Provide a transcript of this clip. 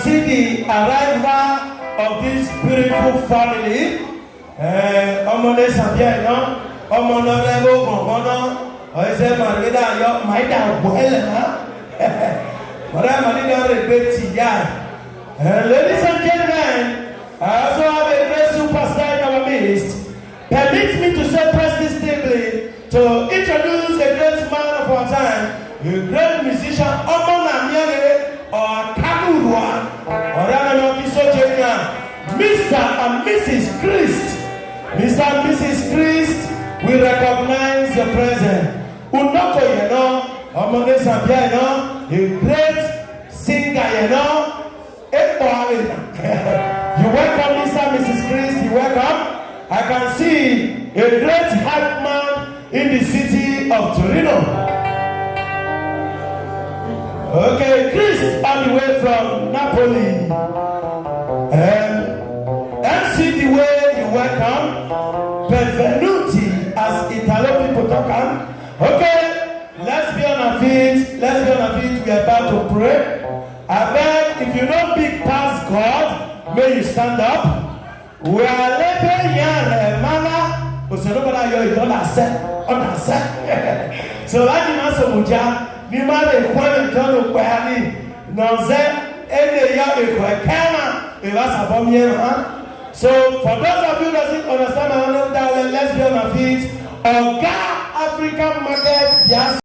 see the arrival of this beautiful family. Ọmọdé sàbíà iná, ọmọ lọ́rẹ́bó gbọ̀ngbọ́n ọ̀ẹ́sẹ̀ màrídà yọ máìdà wẹ́lẹ̀ náà. Ọ̀rẹ́ màrídà rẹ̀ gbé tìyà. Ladies and gentlemen, I also have a great superstar in our midst. Permit me to say this distinctly to introduce a great man of our time, a great musician, Omo Namiere or Kamurwa, or OSEJIE, Mr. and Mrs. Christ. Mr. and Mrs. Christ, we recognize your presence. Unoko, you know, Omone Sambia, you know, a great singer, you know. You welcome, Mr. and Mrs. Christ, you welcome. I can see a great hype man in the city of Torino. Okay, Chris, all the way from Napoli. MC the way you welcome. Benvenuti, as Italo people talk. Okay, let's be on our feet. Let's be on our feet. We are about to pray. I beg, if you don't big past God, may you stand up. We are living here, Mama. So that you must have ni mother when John Kwani Noze any young so for those of you that don't understand my own let's be on our feet. Oga African market, yes.